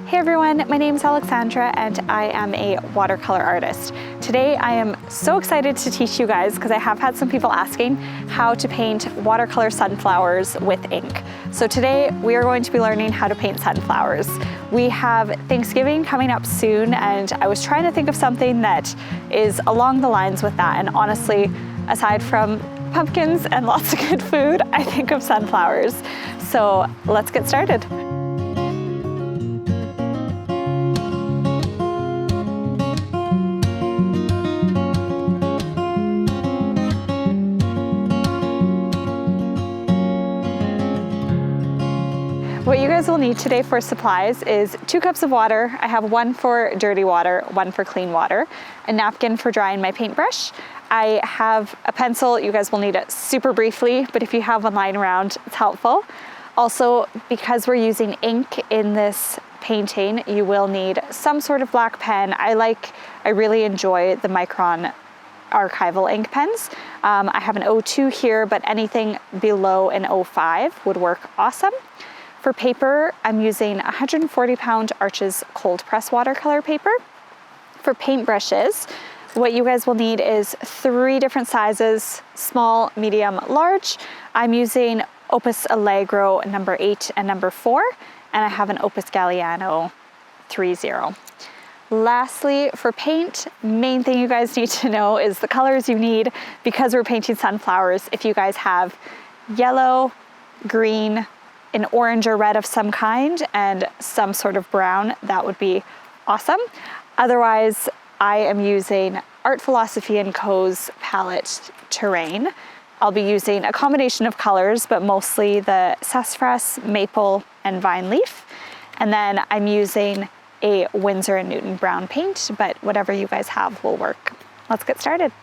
Hey everyone, my name is Alexandra and I am a watercolor artist. Today I am so excited to teach you guys because I have had some people asking how to paint watercolor sunflowers with ink. So today we are going to be learning how to paint sunflowers. We have Thanksgiving coming up soon and I was trying to think of something that is along the lines with that, and honestly, aside from pumpkins and lots of good food, I think of sunflowers. So let's get started. What you guys will need today for supplies is 2 cups of water. I have 1 for dirty water, 1 for clean water, a napkin for drying my paintbrush. I have a pencil. You guys will need it super briefly, but if you have one lying around, it's helpful. Also, because we're using ink in this painting, you will need some sort of black pen. I really enjoy the Micron Archival Ink pens. I have an 02 here, but anything below an 05 would work awesome. For paper, I'm using 140-pound Arches cold press watercolor paper. For paintbrushes, what you guys will need is 3 different sizes: small, medium, large. I'm using Opus Allegro number 8 and number 4, and I have an Opus Galliano 30. Lastly, for paint, main thing you guys need to know is the colors you need because we're painting sunflowers. If you guys have yellow, green, an orange or red of some kind, and some sort of brown, that would be awesome. Otherwise, I am using Art Philosophy & Co.'s palette Terrain. I'll be using a combination of colors, but mostly the sassafras, maple, and vine leaf. And then I'm using a Winsor and Newton brown paint, but whatever you guys have will work. Let's get started.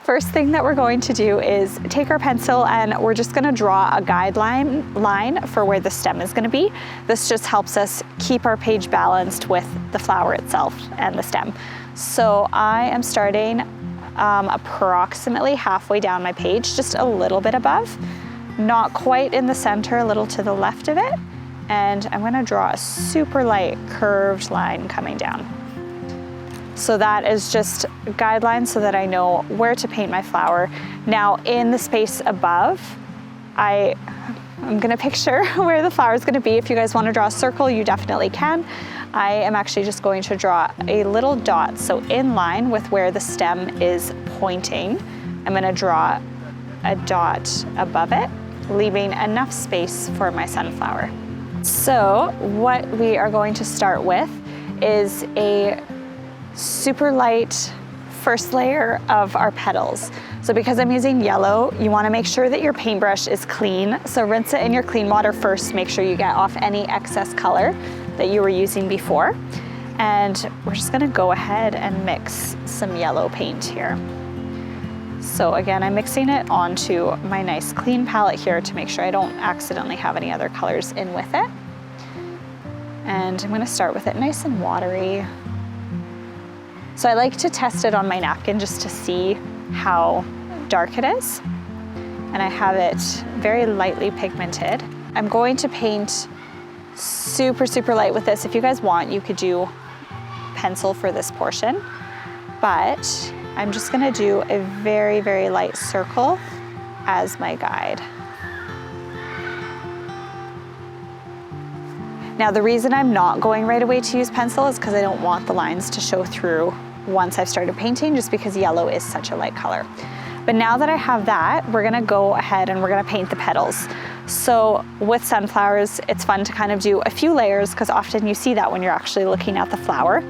First thing that we're going to do is take our pencil and we're just gonna draw a guideline line for where the stem is gonna be. This just helps us keep our page balanced with the flower itself and the stem. So I am starting approximately halfway down my page, just a little bit above, not quite in the center, a little to the left of it. And I'm gonna draw a super light curved line coming down. So that is just a guideline so that I know where to paint my flower. Now in the space above, I'm gonna picture where the flower is gonna be. If you guys wanna draw a circle, you definitely can. I am actually just going to draw a little dot. So in line with where the stem is pointing, I'm gonna draw a dot above it, leaving enough space for my sunflower. So what we are going to start with is a super light first layer of our petals. So because I'm using yellow, you want to make sure that your paintbrush is clean. So rinse it in your clean water first, make sure you get off any excess color that you were using before. And we're just going to go ahead and mix some yellow paint here. So again, I'm mixing it onto my nice clean palette here to make sure I don't accidentally have any other colors in with it. And I'm going to start with it nice and watery. So I like to test it on my napkin just to see how dark it is. And I have it very lightly pigmented. I'm going to paint super, super light with this. If you guys want, you could do pencil for this portion, but I'm just gonna do a very, very light circle as my guide. Now the reason I'm not going right away to use pencil is because I don't want the lines to show through once I've started painting, just because yellow is such a light color. But now that I have that, we're gonna go ahead and we're gonna paint the petals. So with sunflowers, it's fun to kind of do a few layers because often you see that when you're actually looking at the flower.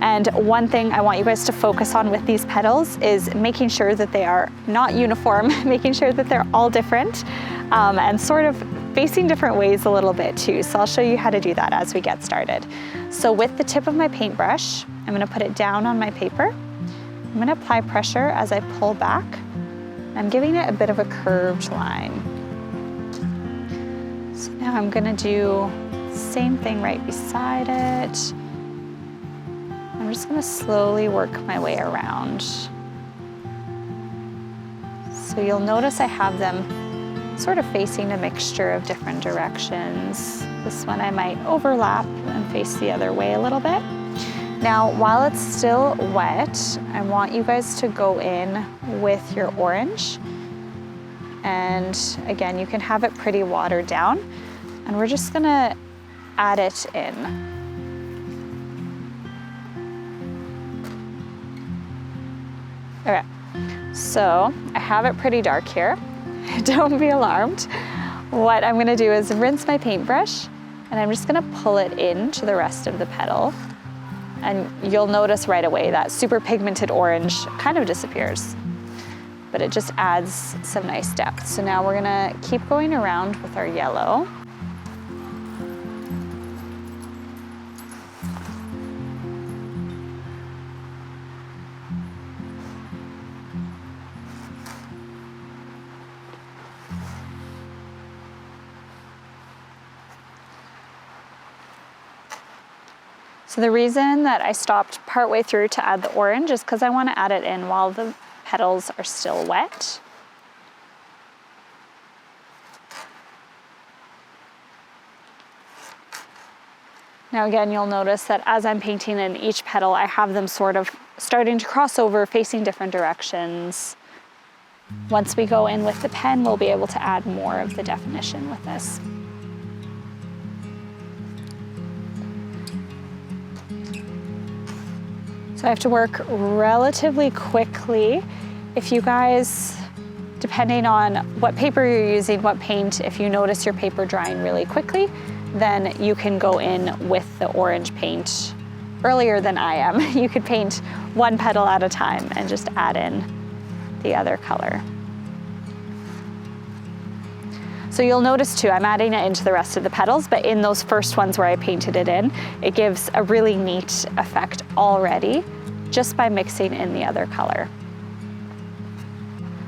And one thing I want you guys to focus on with these petals is making sure that they are not uniform, making sure that they're all different, and sort of facing different ways a little bit too. So I'll show you how to do that as we get started. So with the tip of my paintbrush, I'm gonna put it down on my paper. I'm gonna apply pressure as I pull back. I'm giving it a bit of a curved line. So now I'm gonna do the same thing right beside it. I'm just gonna slowly work my way around. So you'll notice I have them sort of facing a mixture of different directions. This one I might overlap and face the other way a little bit. Now, while it's still wet, I want you guys to go in with your orange. And again, you can have it pretty watered down. And we're just gonna add it in. Okay, so I have it pretty dark here. Don't be alarmed. What I'm gonna do is rinse my paintbrush, and I'm just gonna pull it into the rest of the petal. And you'll notice right away that super pigmented orange kind of disappears, but it just adds some nice depth. So now we're gonna keep going around with our yellow. So the reason that I stopped partway through to add the orange is because I want to add it in while the petals are still wet. Now again, you'll notice that as I'm painting in each petal, I have them sort of starting to cross over, facing different directions. Once we go in with the pen, we'll be able to add more of the definition with this. So I have to work relatively quickly. If you guys, depending on what paper you're using, what paint, if you notice your paper drying really quickly, then you can go in with the orange paint earlier than I am. You could paint one petal at a time and just add in the other color. So you'll notice too, I'm adding it into the rest of the petals, but in those first ones where I painted it in, it gives a really neat effect already just by mixing in the other color.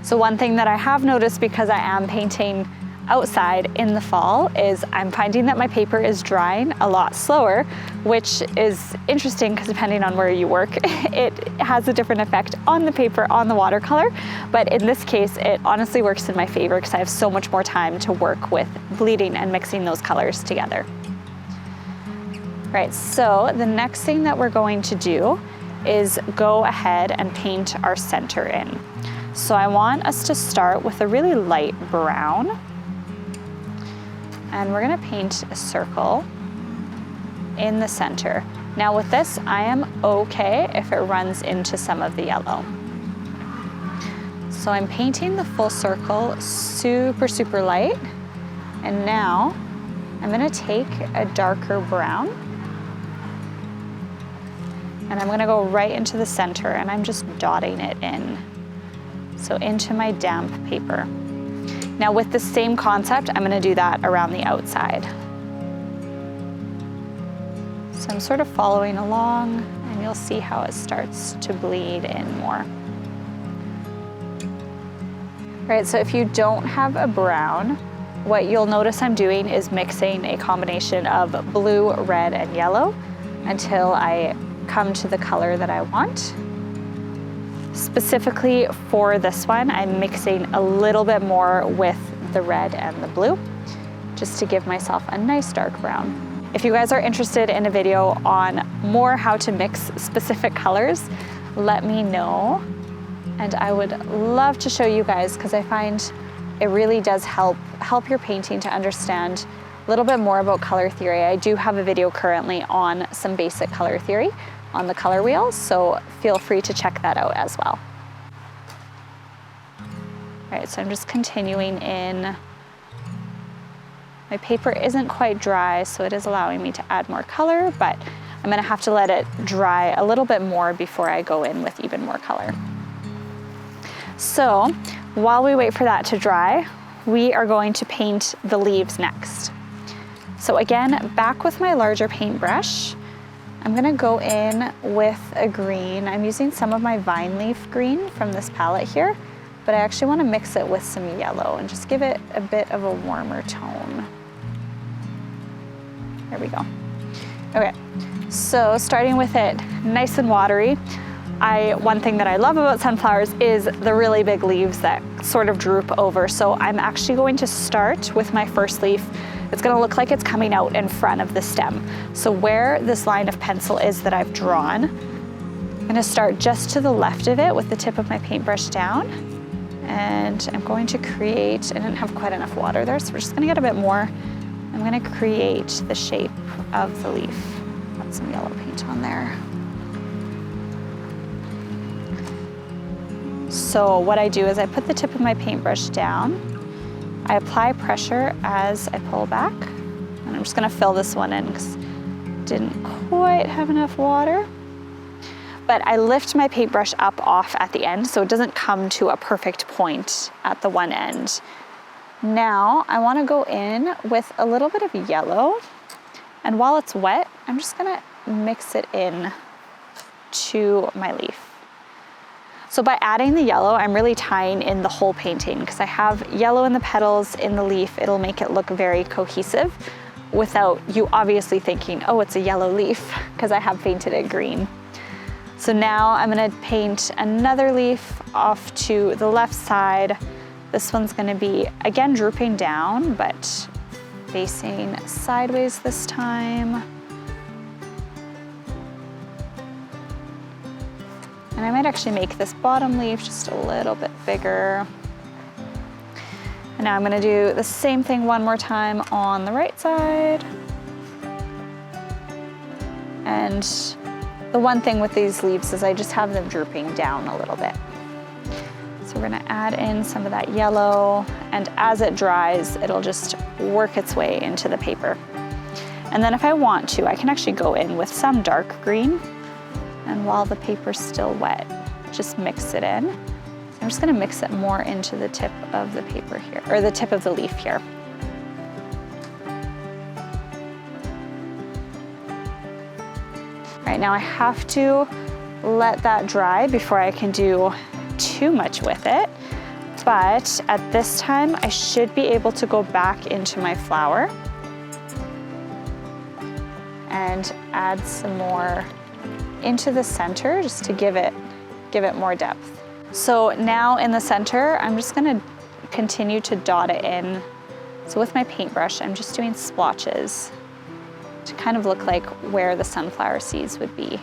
So one thing that I have noticed, because I am painting outside in the fall, is I'm finding that my paper is drying a lot slower, which is interesting because depending on where you work, it has a different effect on the paper, on the watercolor. But in this case, it honestly works in my favor because I have so much more time to work with bleeding and mixing those colors together. Right, so the next thing that we're going to do is go ahead and paint our center in. So I want us to start with a really light brown. And we're gonna paint a circle in the center. Now with this, I am okay if it runs into some of the yellow. So I'm painting the full circle super, super light. And now I'm gonna take a darker brown and I'm gonna go right into the center and I'm just dotting it in. So into my damp paper. Now with the same concept, I'm gonna do that around the outside. So I'm sort of following along and you'll see how it starts to bleed in more. Right, so if you don't have a brown, what you'll notice I'm doing is mixing a combination of blue, red, and yellow until I come to the color that I want. Specifically for this one, I'm mixing a little bit more with the red and the blue, just to give myself a nice dark brown. If you guys are interested in a video on more how to mix specific colors, let me know. And I would love to show you guys because I find it really does help your painting to understand a little bit more about color theory. I do have a video currently on some basic color theory on the color wheel, so feel free to check that out as well. All right, so I'm just continuing in. My paper isn't quite dry, so it is allowing me to add more color, but I'm gonna have to let it dry a little bit more before I go in with even more color. So while we wait for that to dry, we are going to paint the leaves next. So again, back with my larger paintbrush, I'm gonna go in with a green. I'm using some of my vine leaf green from this palette here, but I actually wanna mix it with some yellow and just give it a bit of a warmer tone. There we go. Okay, so starting with it nice and watery, one thing that I love about sunflowers is the really big leaves that sort of droop over. So I'm actually going to start with my first leaf it's gonna look like it's coming out in front of the stem. So where this line of pencil is that I've drawn, I'm gonna start just to the left of it with the tip of my paintbrush down. And I'm going to create, I didn't have quite enough water there, so we're just gonna get a bit more. I'm gonna create the shape of the leaf. Got some yellow paint on there. So what I do is I put the tip of my paintbrush down. I apply pressure as I pull back. And I'm just gonna fill this one in because I didn't quite have enough water. But I lift my paintbrush up off at the end so it doesn't come to a perfect point at the one end. Now I wanna go in with a little bit of yellow, and while it's wet, I'm just gonna mix it in to my leaf. So by adding the yellow, I'm really tying in the whole painting because I have yellow in the petals, in the leaf. It'll make it look very cohesive without you obviously thinking, oh, it's a yellow leaf, because I have painted it green. So now I'm gonna paint another leaf off to the left side. This one's gonna be, again, drooping down, but facing sideways this time. And I might actually make this bottom leaf just a little bit bigger. And now I'm gonna do the same thing one more time on the right side. And the one thing with these leaves is I just have them drooping down a little bit. So we're gonna add in some of that yellow, and as it dries, it'll just work its way into the paper. And then if I want to, I can actually go in with some dark green, and while the paper's still wet, just mix it in. So I'm just gonna mix it more into the tip of the paper here, or the tip of the leaf here. All right, now I have to let that dry before I can do too much with it. But at this time, I should be able to go back into my flower and add some more into the center just to give it more depth. So now in the center, I'm just gonna continue to dot it in. So with my paintbrush, I'm just doing splotches to kind of look like where the sunflower seeds would be.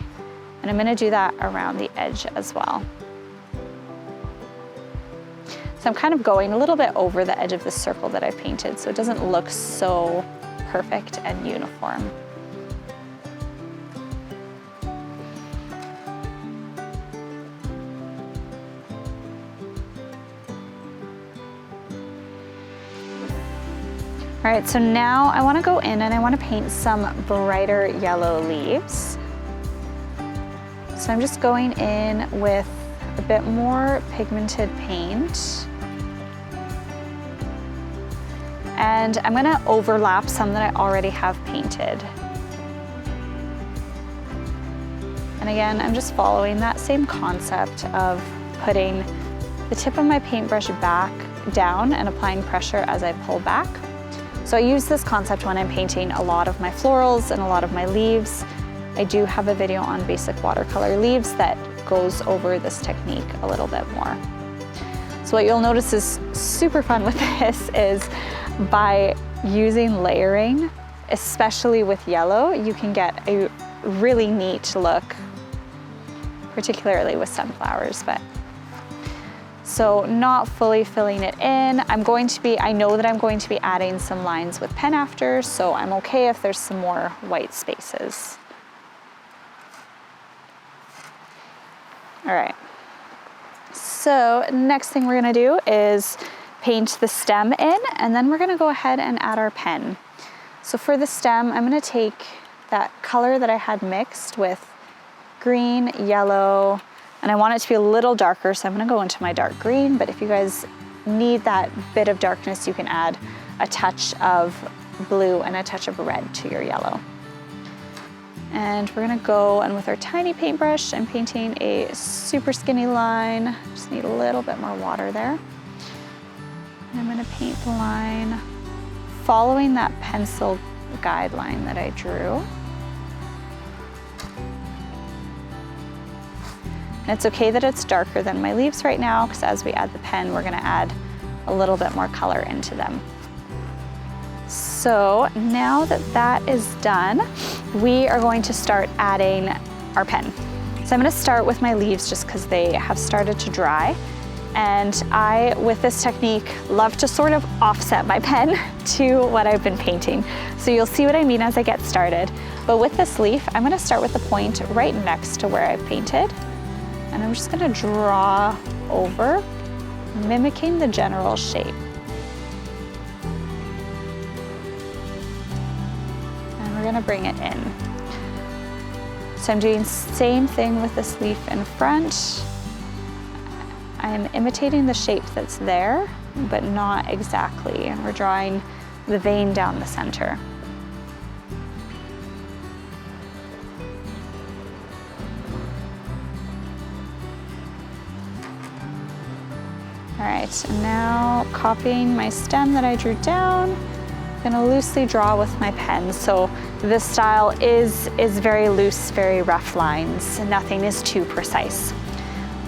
And I'm gonna do that around the edge as well. So I'm kind of going a little bit over the edge of the circle that I painted so it doesn't look so perfect and uniform. All right, so now I wanna go in and I wanna paint some brighter yellow leaves. So I'm just going in with a bit more pigmented paint. And I'm gonna overlap some that I already have painted. And again, I'm just following that same concept of putting the tip of my paintbrush back down and applying pressure as I pull back. So I use this concept when I'm painting a lot of my florals and a lot of my leaves. I do have a video on basic watercolor leaves that goes over this technique a little bit more. So what you'll notice is super fun with this is by using layering, especially with yellow, you can get a really neat look, particularly with sunflowers. So not fully filling it in. I know that I'm going to be adding some lines with pen after, so I'm okay if there's some more white spaces. All right, so next thing we're gonna do is paint the stem in, and then we're gonna go ahead and add our pen. So for the stem, I'm gonna take that color that I had mixed with green, yellow, and I want it to be a little darker, so I'm gonna go into my dark green, but if you guys need that bit of darkness, you can add a touch of blue and a touch of red to your yellow. And we're gonna go, and with our tiny paintbrush, I'm painting a super skinny line. Just need a little bit more water there. And I'm gonna paint the line following that pencil guideline that I drew. And it's okay that it's darker than my leaves right now, because as we add the pen, we're gonna add a little bit more color into them. So now that that is done, we are going to start adding our pen. So I'm going to start with my leaves just because they have started to dry. And I, with this technique, love to sort of offset my pen to what I've been painting. So you'll see what I mean as I get started. But with this leaf, I'm going to start with the point right next to where I painted. And I'm just going to draw over, mimicking the general shape. And we're going to bring it in. So I'm doing the same thing with this leaf in front. I'm imitating the shape that's there, but not exactly. And we're drawing the vein down the center. All right, and now copying my stem that I drew down, I'm gonna loosely draw with my pen. So this style is very loose, very rough lines, and nothing is too precise.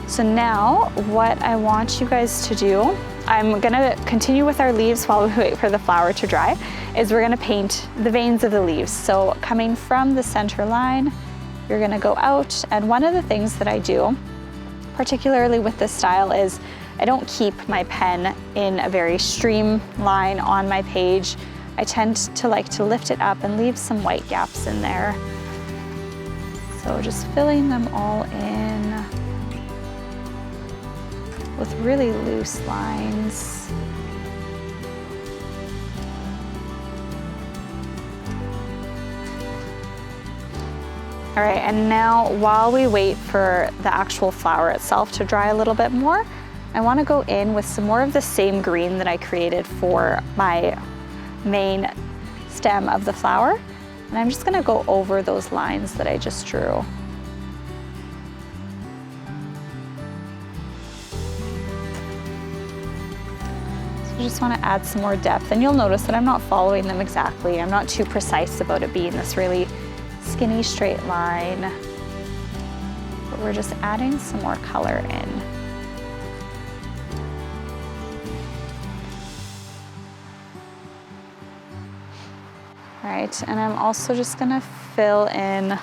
So now what I want you guys to do, I'm gonna continue with our leaves while we wait for the flower to dry, is we're gonna paint the veins of the leaves. So coming from the center line, you're gonna go out, and one of the things that I do, particularly with this style, is I don't keep my pen in a very streamline on my page. I tend to like to lift it up and leave some white gaps in there. So just filling them all in with really loose lines. All right, and now while we wait for the actual flower itself to dry a little bit more, I want to go in with some more of the same green that I created for my main stem of the flower. And I'm just going to go over those lines that I just drew. So I just want to add some more depth. And you'll notice that I'm not following them exactly. I'm not too precise about it being this really skinny straight line. But we're just adding some more color in. All right, and I'm also just gonna fill in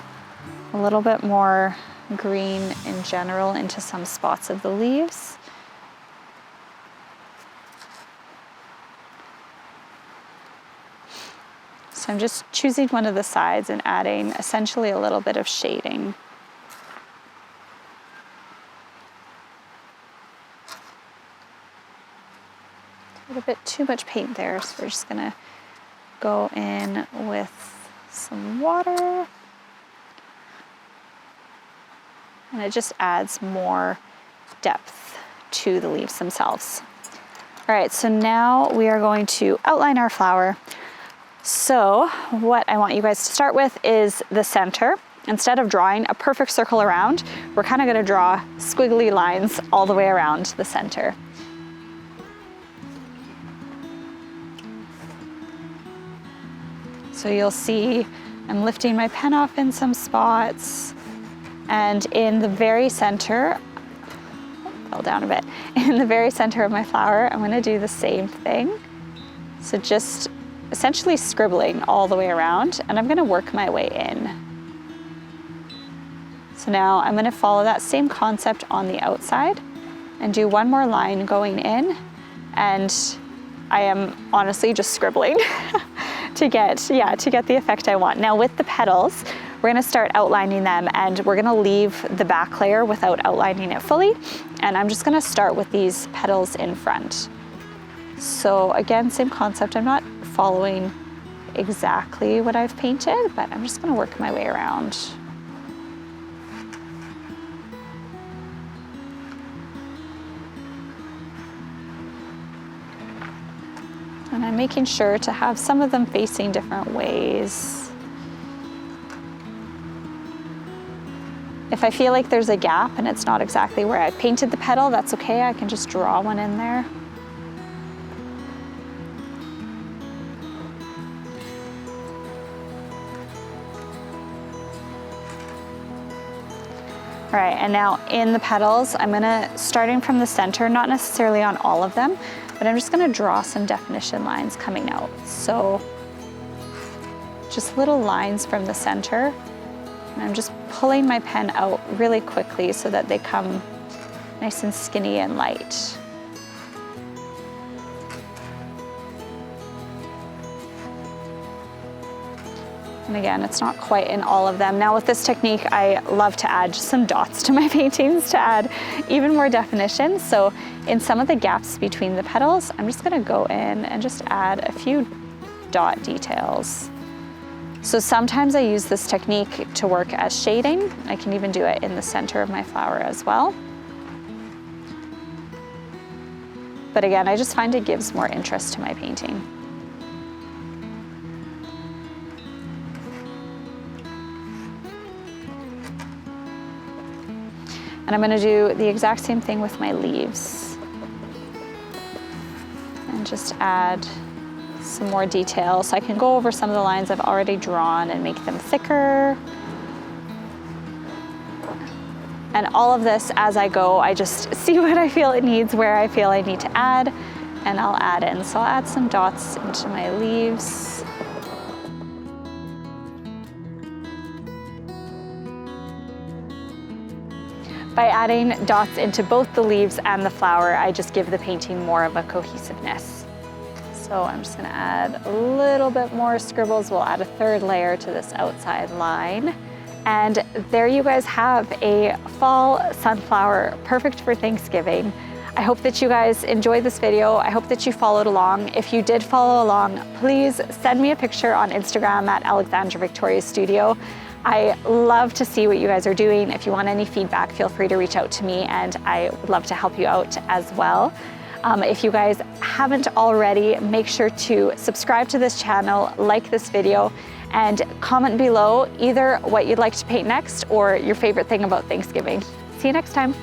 a little bit more green in general into some spots of the leaves. So I'm just choosing one of the sides and adding essentially a little bit of shading. A little bit too much paint there, so we're just gonna go in with some water. And it just adds more depth to the leaves themselves. All right, so now we are going to outline our flower. So what I want you guys to start with is the center. Instead of drawing a perfect circle around, we're kind of going to draw squiggly lines all the way around the center. So you'll see I'm lifting my pen off in some spots, and in the very center, fell down a bit, in the very center of my flower, I'm gonna do the same thing. So just essentially scribbling all the way around, and I'm gonna work my way in. So now I'm gonna follow that same concept on the outside and do one more line going in, and I am honestly just scribbling to get the effect I want. Now with the petals, we're gonna start outlining them, and we're gonna leave the back layer without outlining it fully. And I'm just gonna start with these petals in front. So again, same concept. I'm not following exactly what I've painted, but I'm just gonna work my way around. And I'm making sure to have some of them facing different ways. If I feel like there's a gap and it's not exactly where I painted the petal, that's okay. I can just draw one in there. All right, and now in the petals, I'm starting from the center, not necessarily on all of them, but I'm just gonna draw some definition lines coming out. So just little lines from the center. And I'm just pulling my pen out really quickly so that they come nice and skinny and light. And again, it's not quite in all of them. Now with this technique, I love to add just some dots to my paintings to add even more definition. So in some of the gaps between the petals, I'm just gonna go in and just add a few dot details. So sometimes I use this technique to work as shading. I can even do it in the center of my flower as well. But again, I just find it gives more interest to my painting. And I'm gonna do the exact same thing with my leaves. And just add some more detail. So I can go over some of the lines I've already drawn and make them thicker. And all of this, as I go, I just see what I feel it needs, where I feel I need to add, and I'll add in. So I'll add some dots into my leaves. By adding dots into both the leaves and the flower, I just give the painting more of a cohesiveness. So I'm just gonna add a little bit more scribbles. We'll add a third layer to this outside line. And there you guys have a fall sunflower, perfect for Thanksgiving. I hope that you guys enjoyed this video. I hope that you followed along. If you did follow along, please send me a picture on Instagram at Alexandra Victoria Studio. I love to see what you guys are doing. If you want any feedback, feel free to reach out to me and I would love to help you out as well. If you guys haven't already, make sure to subscribe to this channel, like this video, and comment below either what you'd like to paint next or your favorite thing about Thanksgiving. See you next time.